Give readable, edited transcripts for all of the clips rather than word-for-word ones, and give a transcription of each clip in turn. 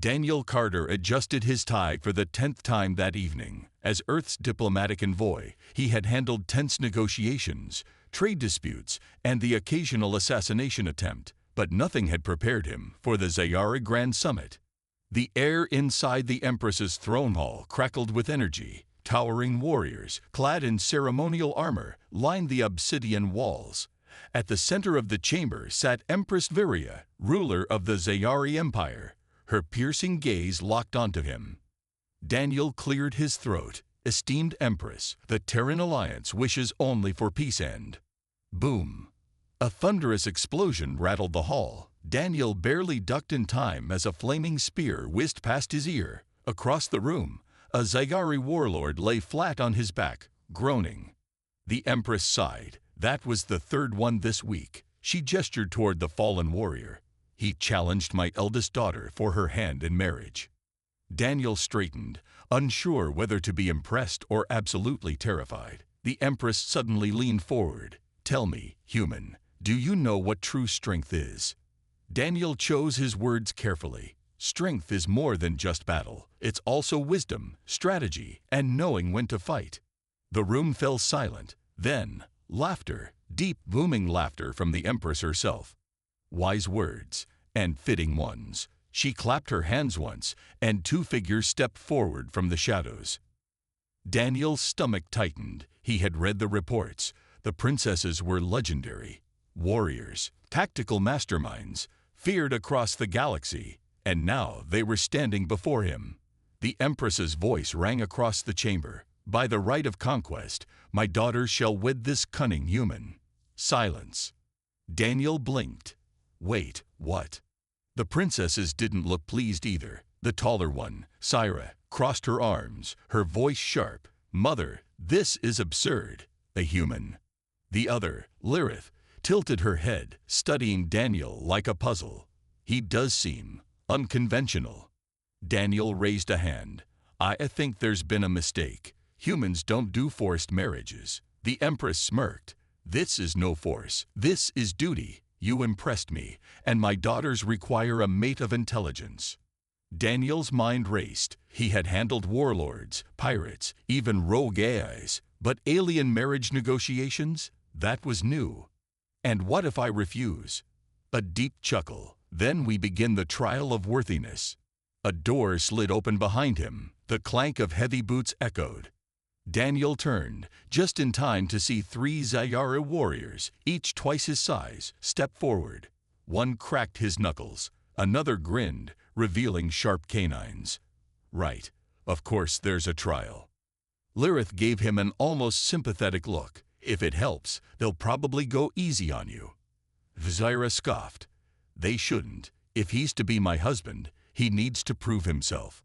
Daniel Carter adjusted his tie for the 10th time that evening. As Earth's diplomatic envoy, he had handled tense negotiations, trade disputes, and the occasional assassination attempt, but nothing had prepared him for the Zayara Grand Summit. The air inside the Empress's throne hall crackled with energy. Towering warriors, clad in ceremonial armor, lined the obsidian walls. At the center of the chamber sat Empress Viria, ruler of the Zayari Empire, her piercing gaze locked onto him. Daniel cleared his throat. Esteemed Empress, the Terran Alliance wishes only for peace and... Boom! A thunderous explosion rattled the hall. Daniel barely ducked in time as a flaming spear whizzed past his ear. Across the room, a Zayari warlord lay flat on his back, groaning. The Empress sighed. That was the third one this week. She gestured toward the fallen warrior. He challenged my eldest daughter for her hand in marriage. Daniel straightened, unsure whether to be impressed or absolutely terrified. The Empress suddenly leaned forward. Tell me, human, do you know what true strength is? Daniel chose his words carefully. Strength is more than just battle. It's also wisdom, strategy, and knowing when to fight. The room fell silent. Then, laughter, deep, booming laughter from the Empress herself. Wise words, and fitting ones. She clapped her hands once, and two figures stepped forward from the shadows. Daniel's stomach tightened. He had read the reports. The princesses were legendary. Warriors, tactical masterminds, feared across the galaxy. And now they were standing before him. The Empress's voice rang across the chamber. By the right of conquest, my daughter shall wed this cunning human. Silence. Daniel blinked. Wait, what? The princesses didn't look pleased either. The taller one, Syra, crossed her arms, her voice sharp. Mother, this is absurd. A human. The other, Lyrith, tilted her head, studying Daniel like a puzzle. He does seem unconventional. Daniel raised a hand. I think there's been a mistake. Humans don't do forced marriages. The Empress smirked. This is no force. This is duty. You impressed me, and my daughters require a mate of intelligence. Daniel's mind raced. He had handled warlords, pirates, even rogue AIs. But alien marriage negotiations? That was new. And what if I refuse? A deep chuckle. Then we begin the trial of worthiness. A door slid open behind him. The clank of heavy boots echoed. Daniel turned, just in time to see three Zayara warriors, each twice his size, step forward. One cracked his knuckles. Another grinned, revealing sharp canines. Right. Of course there's a trial. Lyrith gave him an almost sympathetic look. If it helps, they'll probably go easy on you. Zyra scoffed. They shouldn't. If he's to be my husband, he needs to prove himself.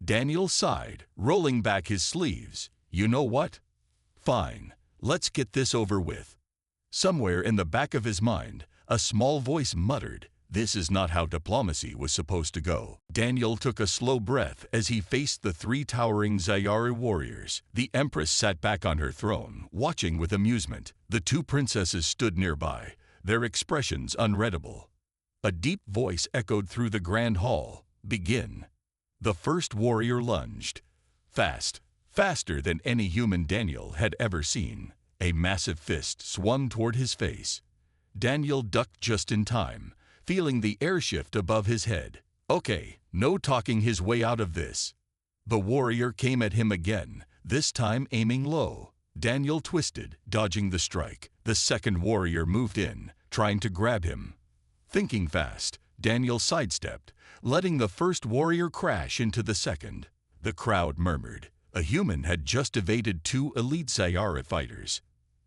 Daniel sighed, rolling back his sleeves. You know what? Fine. Let's get this over with. Somewhere in the back of his mind, a small voice muttered, this is not how diplomacy was supposed to go. Daniel took a slow breath as he faced the three towering Zayara warriors. The Empress sat back on her throne, watching with amusement. The two princesses stood nearby, their expressions unreadable. A deep voice echoed through the grand hall. Begin. The first warrior lunged. Fast, faster than any human Daniel had ever seen. A massive fist swung toward his face. Daniel ducked just in time, feeling the air shift above his head. Okay, no talking his way out of this. The warrior came at him again, this time aiming low. Daniel twisted, dodging the strike. The second warrior moved in, trying to grab him. Thinking fast, Daniel sidestepped, letting the first warrior crash into the second. The crowd murmured. A human had just evaded two elite Zayara fighters.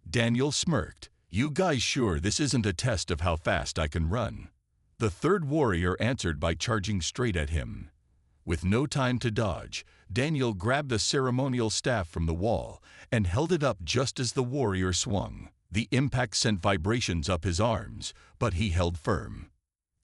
Daniel smirked. You guys sure this isn't a test of how fast I can run? The third warrior answered by charging straight at him. With no time to dodge, Daniel grabbed a ceremonial staff from the wall and held it up just as the warrior swung. The impact sent vibrations up his arms, but he held firm.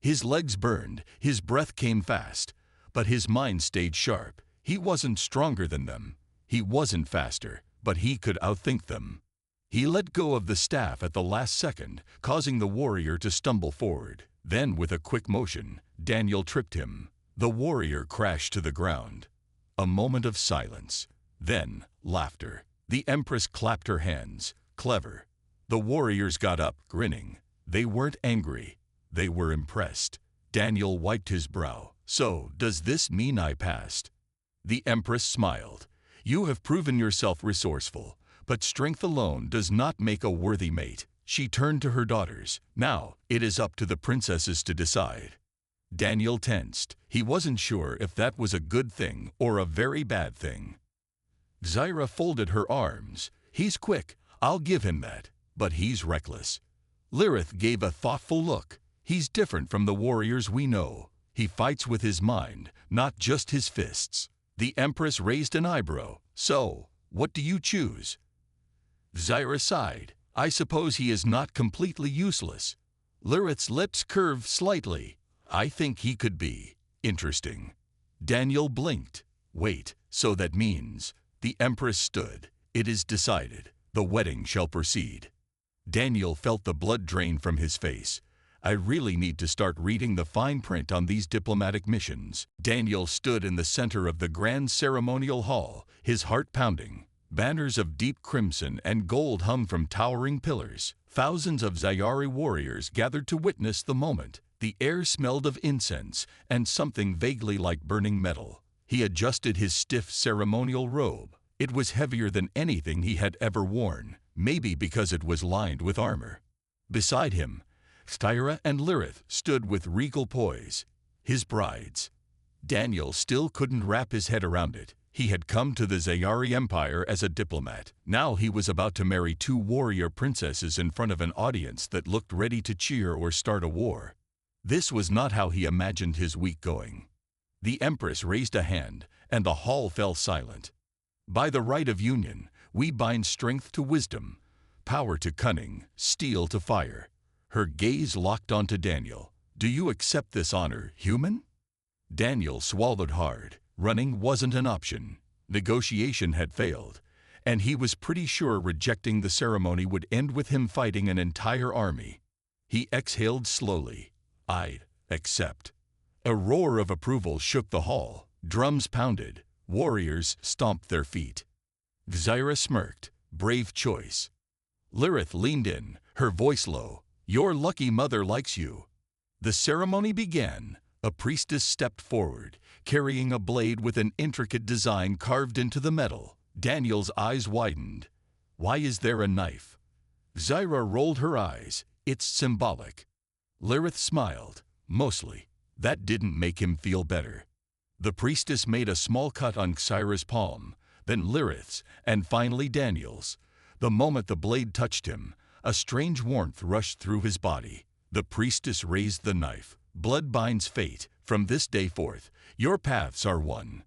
His legs burned, his breath came fast, but his mind stayed sharp. He wasn't stronger than them. He wasn't faster, but he could outthink them. He let go of the staff at the last second, causing the warrior to stumble forward. Then, with a quick motion, Daniel tripped him. The warrior crashed to the ground. A moment of silence. Then, laughter. The Empress clapped her hands. Clever. The warriors got up, grinning. They weren't angry. They were impressed. Daniel wiped his brow. So, does this mean I passed? The Empress smiled. You have proven yourself resourceful, but strength alone does not make a worthy mate. She turned to her daughters. Now, it is up to the princesses to decide. Daniel tensed. He wasn't sure if that was a good thing or a very bad thing. Zyra folded her arms. He's quick, I'll give him that, but he's reckless. Lyrith gave a thoughtful look. He's different from the warriors we know. He fights with his mind, not just his fists. The Empress raised an eyebrow. So, what do you choose? Zyra sighed. I suppose he is not completely useless. Lyrith's lips curved slightly. I think he could be interesting. Daniel blinked. Wait, so that means... The Empress stood. It is decided. The wedding shall proceed. Daniel felt the blood drain from his face. I really need to start reading the fine print on these diplomatic missions. Daniel stood in the center of the grand ceremonial hall, his heart pounding. Banners of deep crimson and gold hung from towering pillars. Thousands of Zyari warriors gathered to witness the moment. The air smelled of incense and something vaguely like burning metal. He adjusted his stiff ceremonial robe. It was heavier than anything he had ever worn, maybe because it was lined with armor. Beside him, Styra and Lyrith stood with regal poise, his brides. Daniel still couldn't wrap his head around it. He had come to the Zyari Empire as a diplomat. Now he was about to marry two warrior princesses in front of an audience that looked ready to cheer or start a war. This was not how he imagined his week going. The Empress raised a hand, and the hall fell silent. By the right of union, we bind strength to wisdom, power to cunning, steel to fire. Her gaze locked onto Daniel. Do you accept this honor, human? Daniel swallowed hard. Running wasn't an option. Negotiation had failed, and he was pretty sure rejecting the ceremony would end with him fighting an entire army. He exhaled slowly. I'd accept. A roar of approval shook the hall. Drums pounded. Warriors stomped their feet. Zyra smirked. Brave choice. Lyrith leaned in, her voice low. Your lucky mother likes you. The ceremony began. A priestess stepped forward, carrying a blade with an intricate design carved into the metal. Daniel's eyes widened. Why is there a knife? Zyra rolled her eyes. It's symbolic. Lyrith smiled. Mostly. That didn't make him feel better. The priestess made a small cut on Xyra's palm, then Lyrith's, and finally Daniel's. The moment the blade touched him, a strange warmth rushed through his body. The priestess raised the knife. Blood binds fate. From this day forth, your paths are one.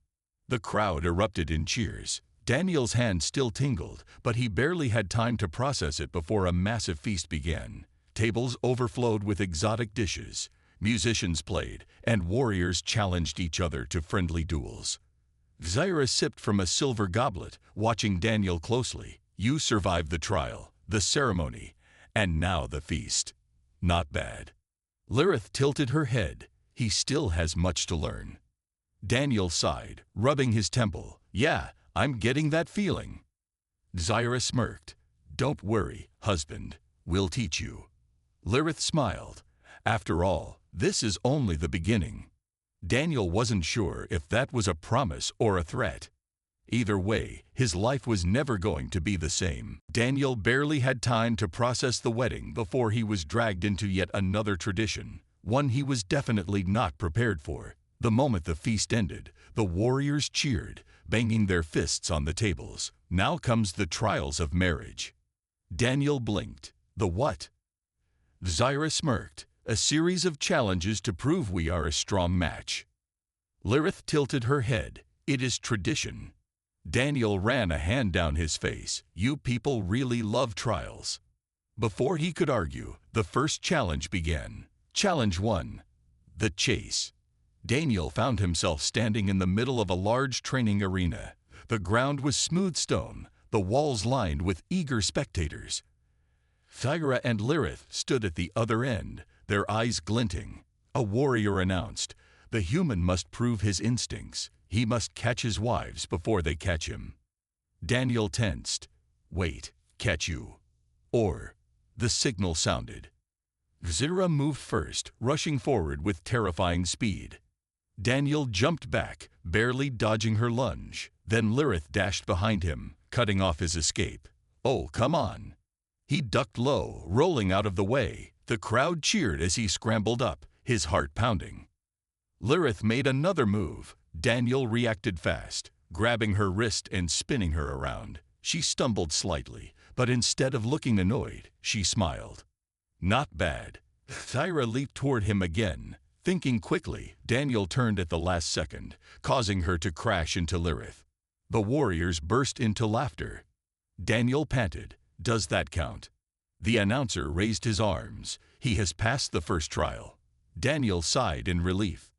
The crowd erupted in cheers. Daniel's hand still tingled, but he barely had time to process it before a massive feast began. Tables overflowed with exotic dishes. Musicians played, and warriors challenged each other to friendly duels. Zyra sipped from a silver goblet, watching Daniel closely. You survived the trial, the ceremony, and now the feast. Not bad. Lyrith tilted her head. He still has much to learn. Daniel sighed, rubbing his temple. Yeah, I'm getting that feeling. Zyra smirked. Don't worry, husband. We'll teach you. Lyrith smiled. After all, this is only the beginning. Daniel wasn't sure if that was a promise or a threat. Either way, his life was never going to be the same. Daniel barely had time to process the wedding before he was dragged into yet another tradition, one he was definitely not prepared for. The moment the feast ended, the warriors cheered, banging their fists on the tables. Now comes the trials of marriage. Daniel blinked. The what? Zyra smirked. A series of challenges to prove we are a strong match. Lyrith tilted her head. It is tradition. Daniel ran a hand down his face. You people really love trials. Before he could argue, the first challenge began. Challenge 1. The chase. Daniel found himself standing in the middle of a large training arena. The ground was smooth stone, the walls lined with eager spectators. Zyra and Lyrith stood at the other end, their eyes glinting. A warrior announced, The human must prove his instincts. He must catch his wives before they catch him. Daniel tensed. Wait, catch you. Or, the signal sounded. Zira moved first, rushing forward with terrifying speed. Daniel jumped back, barely dodging her lunge. Then Lirith dashed behind him, cutting off his escape. Oh, come on. He ducked low, rolling out of the way. The crowd cheered as he scrambled up, his heart pounding. Lirith made another move. Daniel reacted fast, grabbing her wrist and spinning her around. She stumbled slightly, but instead of looking annoyed, she smiled. Not bad. Thyra leaped toward him again. Thinking quickly, Daniel turned at the last second, causing her to crash into Lirith. The warriors burst into laughter. Daniel panted. Does that count? The announcer raised his arms. He has passed the first trial. Daniel sighed in relief.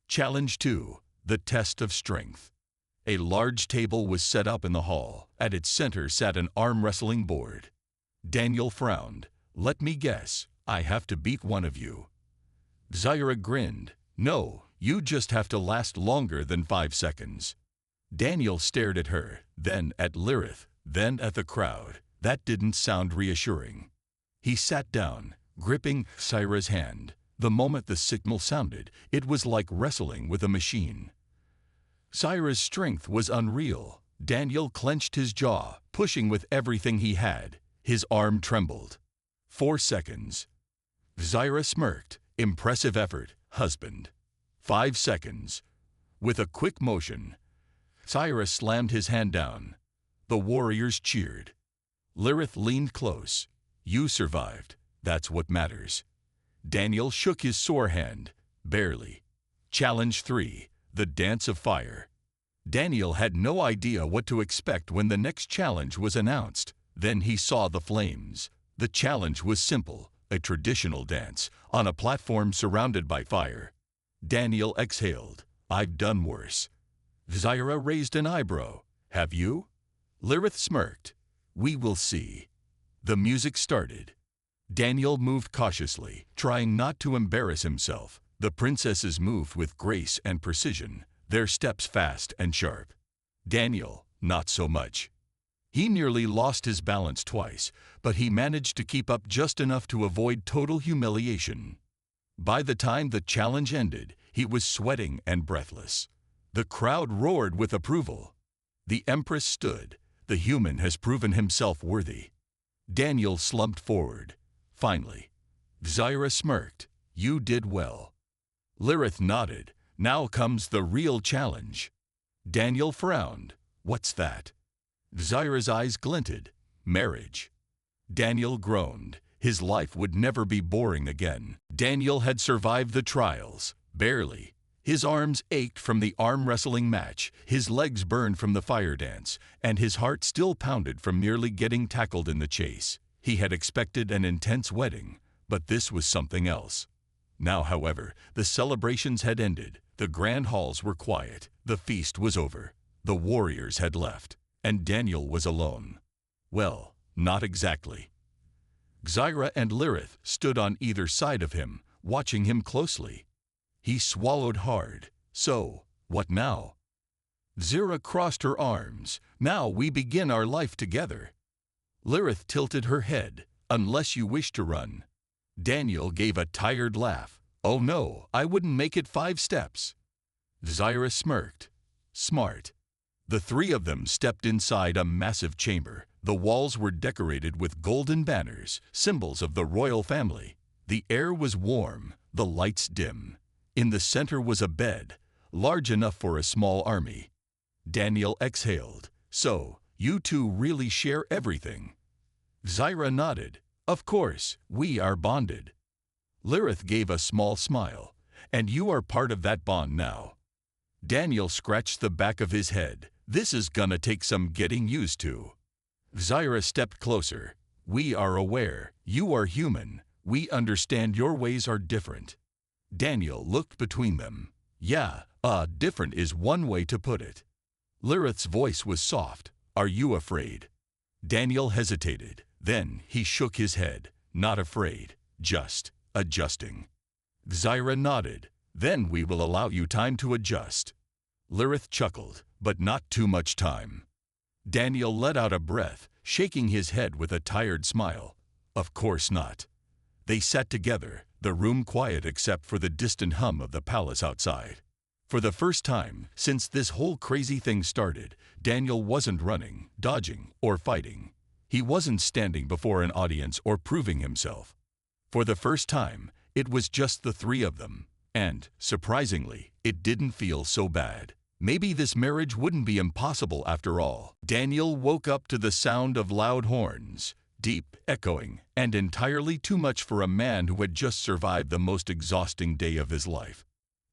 Challenge 2. The test of strength. A large table was set up in the hall. At its center sat an arm wrestling board. Daniel frowned. Let me guess, I have to beat one of you. Zyra grinned. No, you just have to last longer than 5 seconds. Daniel stared at her, then at Lirith, then at the crowd. That didn't sound reassuring. He sat down, gripping Zyra's hand. The moment the signal sounded, it was like wrestling with a machine. Zyra's strength was unreal. Daniel clenched his jaw, pushing with everything he had. His arm trembled. 4 seconds. Zyra smirked. Impressive effort, husband. 5 seconds. With a quick motion, Zyra slammed his hand down. The warriors cheered. Lirith leaned close. You survived. That's what matters. Daniel shook his sore hand. Barely. Challenge 3. The Dance of Fire. Daniel had no idea what to expect when the next challenge was announced. Then he saw the flames. The challenge was simple. A traditional dance, on a platform surrounded by fire. Daniel exhaled. I've done worse. Zyra raised an eyebrow. Have you? Lirith smirked. We will see. The music started. Daniel moved cautiously, trying not to embarrass himself. The princesses moved with grace and precision, their steps fast and sharp. Daniel, not so much. He nearly lost his balance twice, but he managed to keep up just enough to avoid total humiliation. By the time the challenge ended, he was sweating and breathless. The crowd roared with approval. The Empress stood. The human has proven himself worthy. Daniel slumped forward. Finally, Zyra smirked. You did well. Lirith nodded. Now comes the real challenge. Daniel frowned. What's that? Zyra's eyes glinted. Marriage. Daniel groaned. His life would never be boring again. Daniel had survived the trials. Barely. His arms ached from the arm wrestling match, his legs burned from the fire dance, and his heart still pounded from nearly getting tackled in the chase. He had expected an intense wedding, but this was something else. Now, however, the celebrations had ended. The grand halls were quiet. The feast was over. The warriors had left. And Daniel was alone. Well, not exactly. Zyra and Lirith stood on either side of him, watching him closely. He swallowed hard. So, what now? Zyra crossed her arms. Now we begin our life together. Lirith tilted her head. Unless you wish to run. Daniel gave a tired laugh. Oh no, I wouldn't make it 5 steps. Zyra smirked. Smart. The 3 of them stepped inside a massive chamber. The walls were decorated with golden banners, symbols of the royal family. The air was warm, the lights dim. In the center was a bed, large enough for a small army. Daniel exhaled. So, you two really share everything. Zyra nodded. Of course, we are bonded. Lirith gave a small smile. And you are part of that bond now. Daniel scratched the back of his head. This is gonna take some getting used to. Zyra stepped closer. We are aware. You are human. We understand your ways are different. Daniel looked between them. Yeah, different is one way to put it. Lirith's voice was soft. Are you afraid? Daniel hesitated. Then he shook his head. Not afraid, just adjusting. Zyra nodded. Then we will allow you time to adjust." Lirith chuckled, but not too much time. Daniel let out a breath, shaking his head with a tired smile. Of course not. They sat together, the room quiet except for the distant hum of the palace outside. For the first time since this whole crazy thing started, Daniel wasn't running, dodging, or fighting. He wasn't standing before an audience or proving himself. For the first time, it was just the three of them. And, surprisingly, it didn't feel so bad. Maybe this marriage wouldn't be impossible after all. Daniel woke up to the sound of loud horns, deep, echoing, and entirely too much for a man who had just survived the most exhausting day of his life.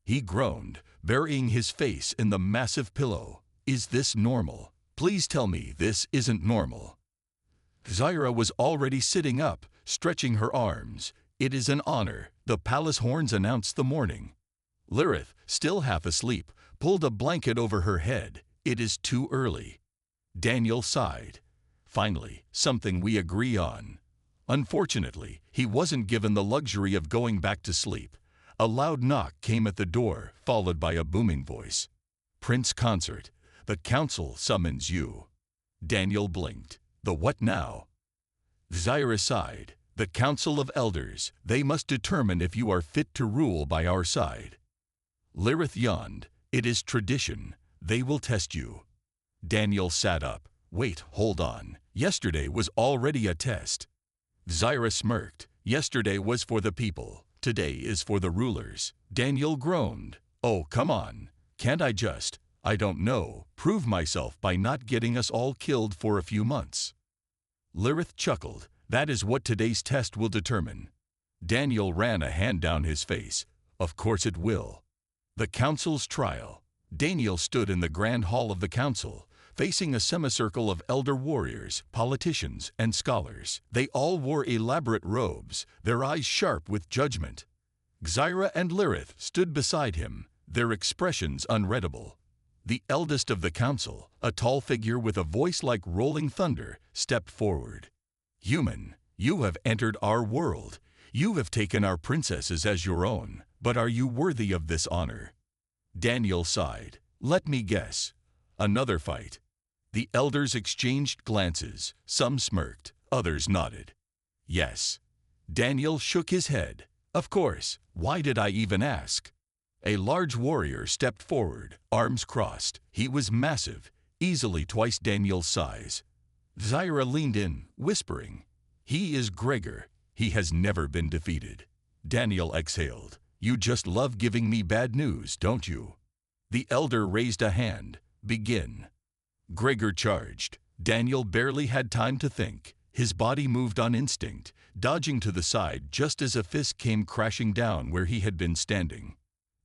He groaned, burying his face in the massive pillow. "Is this normal? Please tell me this isn't normal." Zyra was already sitting up, stretching her arms. "It is an honor," the palace horns announced the morning. Lirith, still half asleep, pulled a blanket over her head. "It is too early." Daniel sighed. "Finally, something we agree on." Unfortunately, he wasn't given the luxury of going back to sleep. A loud knock came at the door, followed by a booming voice. "Prince Consort, the council summons you." Daniel blinked. "The what now?" Zyra sighed. "The Council of Elders. They must determine if you are fit to rule by our side." Lirith yawned. "It is tradition. They will test you." Daniel sat up. "Wait, hold on. Yesterday was already a test." Zyra smirked. "Yesterday was for the people. Today is for the rulers." Daniel groaned. "Oh, come on. Can't I just, I don't know, prove myself by not getting us all killed for a few months?" Lirith chuckled. "That is what today's test will determine." Daniel ran a hand down his face. "Of course it will." The council's trial. Daniel stood in the grand hall of the council, facing a semicircle of elder warriors, politicians, and scholars. They all wore elaborate robes, their eyes sharp with judgment. Zyra and Lirith stood beside him, their expressions unreadable. The eldest of the council, a tall figure with a voice like rolling thunder, stepped forward. "Human, you have entered our world. You have taken our princesses as your own, but are you worthy of this honor?" Daniel sighed. "Let me guess. Another fight." The elders exchanged glances. Some smirked, others nodded. "Yes." Daniel shook his head. "Of course. Why did I even ask?" A large warrior stepped forward, arms crossed. He was massive, easily twice Daniel's size. Zyra leaned in, whispering, "He is Gregor. He has never been defeated." Daniel exhaled. "You just love giving me bad news, don't you?" The elder raised a hand. "Begin." Gregor charged. Daniel barely had time to think. His body moved on instinct, dodging to the side just as a fist came crashing down where he had been standing.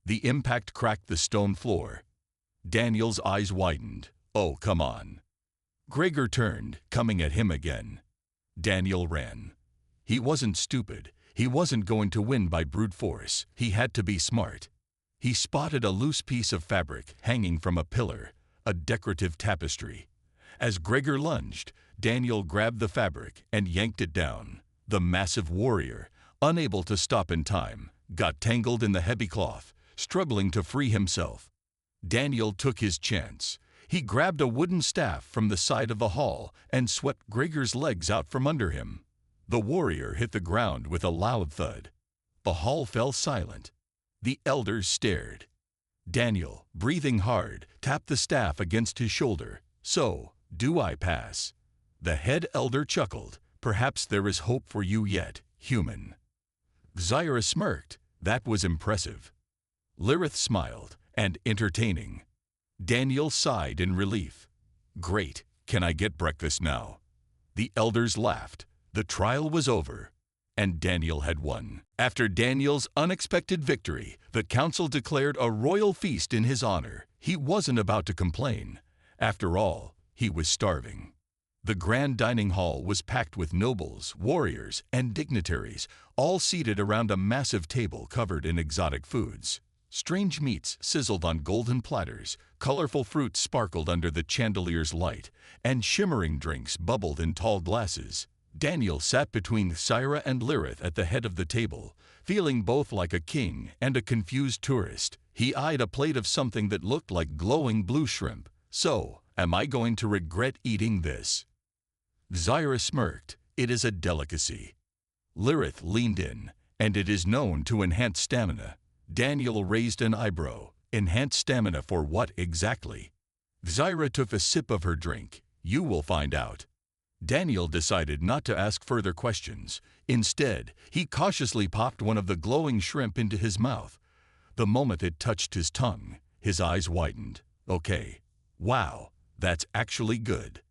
The impact cracked the stone floor. Daniel's eyes widened. "Oh, come on." Gregor turned, coming at him again. Daniel ran. He wasn't stupid. He wasn't going to win by brute force. He had to be smart. He spotted a loose piece of fabric hanging from a pillar, a decorative tapestry. As Gregor lunged, Daniel grabbed the fabric and yanked it down. The massive warrior, unable to stop in time, got tangled in the heavy cloth, struggling to free himself. Daniel took his chance. He grabbed a wooden staff from the side of the hall and swept Gregor's legs out from under him. The warrior hit the ground with a loud thud. The hall fell silent. The elders stared. Daniel, breathing hard, tapped the staff against his shoulder. "So, do I pass?" The head elder chuckled. "Perhaps there is hope for you yet, human." Zyra smirked. That was impressive. Lirith smiled, and entertaining. Daniel sighed in relief. "Great. Can I get breakfast now?" The elders laughed. The trial was over, and Daniel had won. After Daniel's unexpected victory, the council declared a royal feast in his honor. He wasn't about to complain. After all, he was starving. The grand dining hall was packed with nobles, warriors, and dignitaries, all seated around a massive table covered in exotic foods. Strange meats sizzled on golden platters, colorful fruits sparkled under the chandelier's light, and shimmering drinks bubbled in tall glasses. Daniel sat between Syra and Lirith at the head of the table, feeling both like a king and a confused tourist. He eyed a plate of something that looked like glowing blue shrimp. So, am I going to regret eating this? Syra smirked. It is a delicacy. Lirith leaned in, and it is known to enhance stamina. Daniel raised an eyebrow. Enhance stamina for what exactly? Syra took a sip of her drink. You will find out. Daniel decided not to ask further questions. Instead, he cautiously popped one of the glowing shrimp into his mouth. The moment it touched his tongue, his eyes widened. Okay. Wow, that's actually good.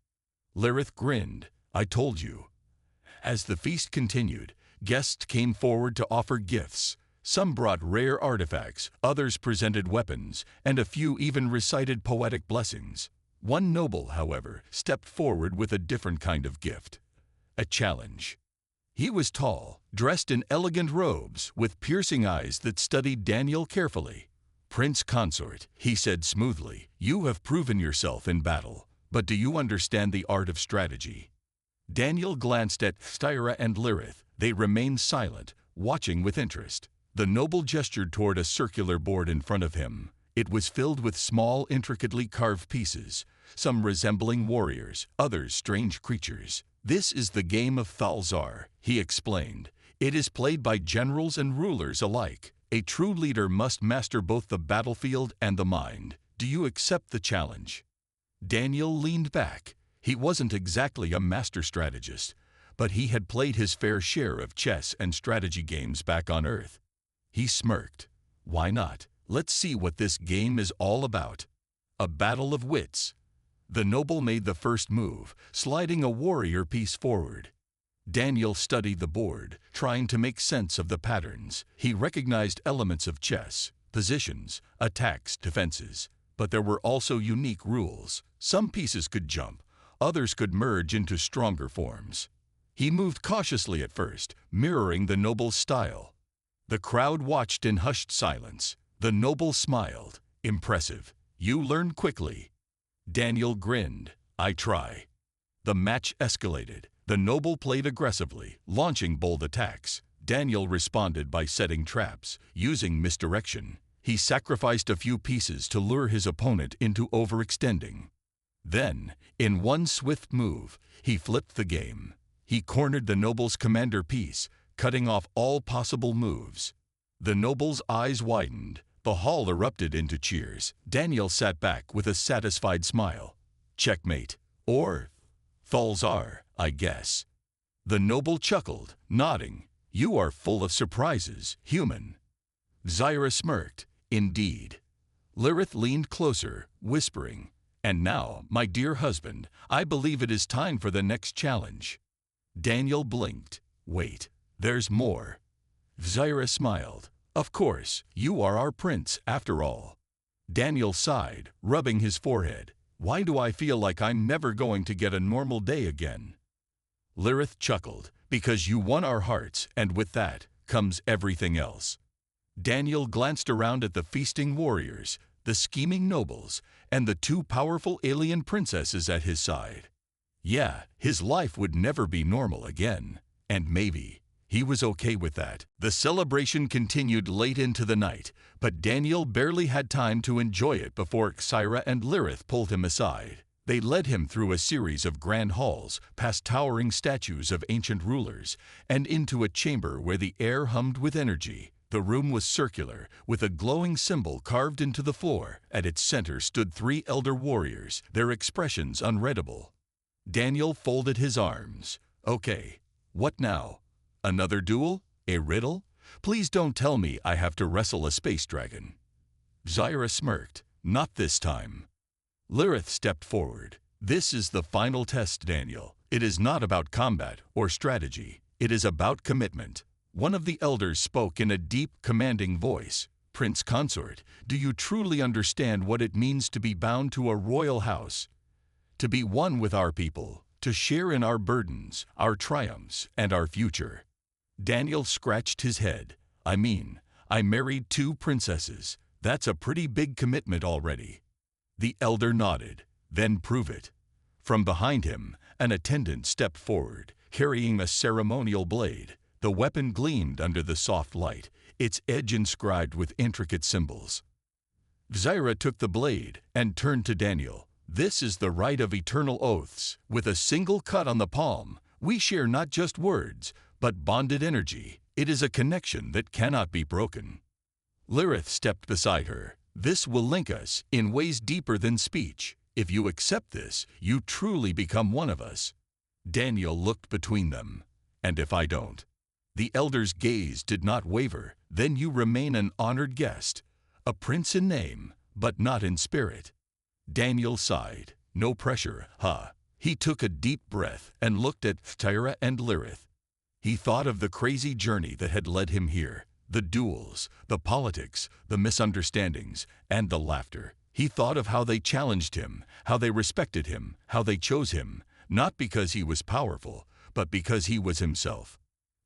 Lirith grinned. I told you. As the feast continued, guests came forward to offer gifts. Some brought rare artifacts, others presented weapons, and a few even recited poetic blessings. One noble, however, stepped forward with a different kind of gift. A challenge. He was tall, dressed in elegant robes, with piercing eyes that studied Daniel carefully. Prince Consort, he said smoothly, you have proven yourself in battle, but do you understand the art of strategy? Daniel glanced at Syra and Lirith. They remained silent, watching with interest. The noble gestured toward a circular board in front of him. It was filled with small, intricately carved pieces, some resembling warriors, others strange creatures. This is the game of Thalzar, he explained. It is played by generals and rulers alike. A true leader must master both the battlefield and the mind. Do you accept the challenge? Daniel leaned back. He wasn't exactly a master strategist, but he had played his fair share of chess and strategy games back on Earth. He smirked. Why not? Let's see what this game is all about. A battle of wits. The noble made the first move, sliding a warrior piece forward. Daniel studied the board, trying to make sense of the patterns. He recognized elements of chess, positions, attacks, defenses. But there were also unique rules. Some pieces could jump, others could merge into stronger forms. He moved cautiously at first, mirroring the noble's style. The crowd watched in hushed silence. The noble smiled. Impressive. You learn quickly. Daniel grinned. I try. The match escalated. The noble played aggressively, launching bold attacks. Daniel responded by setting traps, using misdirection. He sacrificed a few pieces to lure his opponent into overextending. Then, in one swift move, he flipped the game. He cornered the noble's commander piece, cutting off all possible moves. The noble's eyes widened. The hall erupted into cheers. Daniel sat back with a satisfied smile. Checkmate. Or Thalzar, I guess. The noble chuckled, nodding. You are full of surprises, human. Syra smirked. Indeed. Lirith leaned closer, whispering, and now, my dear husband, I believe it is time for the next challenge. Daniel blinked. Wait, there's more. Syra smiled. Of course, you are our prince, after all. Daniel sighed, rubbing his forehead. Why do I feel like I'm never going to get a normal day again? Lirith chuckled. Because you won our hearts, and with that comes everything else. Daniel glanced around at the feasting warriors, the scheming nobles, and the two powerful alien princesses at his side. Yeah, his life would never be normal again. And maybe he was okay with that. The celebration continued late into the night, but Daniel barely had time to enjoy it before Syra and Lirith pulled him aside. They led him through a series of grand halls, past towering statues of ancient rulers, and into a chamber where the air hummed with energy. The room was circular, with a glowing symbol carved into the floor. At its center stood three elder warriors, their expressions unreadable. Daniel folded his arms. Okay, what now? Another duel? A riddle? Please don't tell me I have to wrestle a space dragon. Syra smirked. Not this time. Lirith stepped forward. This is the final test, Daniel. It is not about combat or strategy. It is about commitment. One of the elders spoke in a deep, commanding voice. Prince Consort, do you truly understand what it means to be bound to a royal house? To be one with our people, to share in our burdens, our triumphs, and our future. Daniel scratched his head. I married two princesses. That's a pretty big commitment already. The elder nodded. Then prove it. From behind him, an attendant stepped forward, carrying a ceremonial blade. The weapon gleamed under the soft light, its edge inscribed with intricate symbols. Zyra took the blade and turned to Daniel. "This is the rite of eternal oaths. With a single cut on the palm, we share not just words, but bonded energy. It is a connection that cannot be broken." Lirith stepped beside her. "This will link us in ways deeper than speech. If you accept this, you truly become one of us." Daniel looked between them. "And if I don't?" The elder's gaze did not waver. "Then you remain an honored guest, a prince in name, but not in spirit." Daniel sighed. "No pressure, huh?" He took a deep breath and looked at Zyra and Lirith. He thought of the crazy journey that had led him here, the duels, the politics, the misunderstandings, and the laughter. He thought of how they challenged him, how they respected him, how they chose him, not because he was powerful, but because he was himself.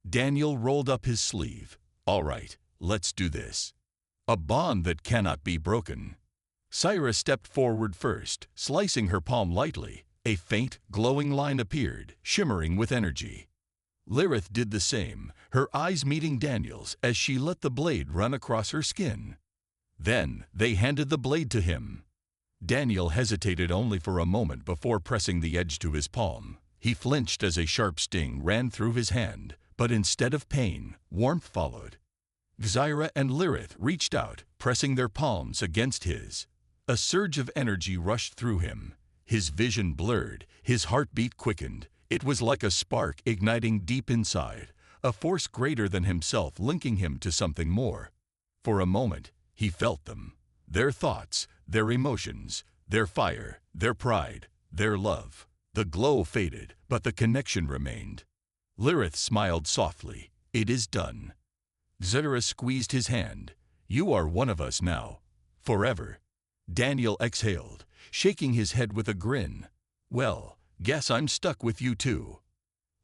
Daniel rolled up his sleeve. "All right, let's do this. A bond that cannot be broken." Zyra stepped forward first, slicing her palm lightly. A faint, glowing line appeared, shimmering with energy. Lirith did the same, her eyes meeting Daniel's as she let the blade run across her skin. Then they handed the blade to him. Daniel hesitated only for a moment before pressing the edge to his palm. He flinched as a sharp sting ran through his hand, but instead of pain, warmth followed. Zyra and Lirith reached out, pressing their palms against his. A surge of energy rushed through him. His vision blurred, his heartbeat quickened. It was like a spark igniting deep inside, a force greater than himself linking him to something more. For a moment, he felt them. Their thoughts, their emotions, their fire, their pride, their love. The glow faded, but the connection remained. Lirith smiled softly. "It is done." Zyra squeezed his hand. "You are one of us now. Forever." Daniel exhaled, shaking his head with a grin. "Well, guess I'm stuck with you too."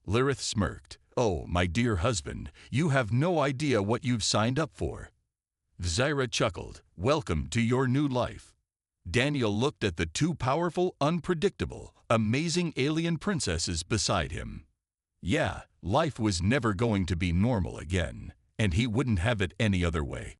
Lirith smirked. "Oh, my dear husband, you have no idea what you've signed up for." Zyra chuckled. "Welcome to your new life." Daniel looked at the two powerful, unpredictable, amazing alien princesses beside him. Yeah, life was never going to be normal again, and he wouldn't have it any other way.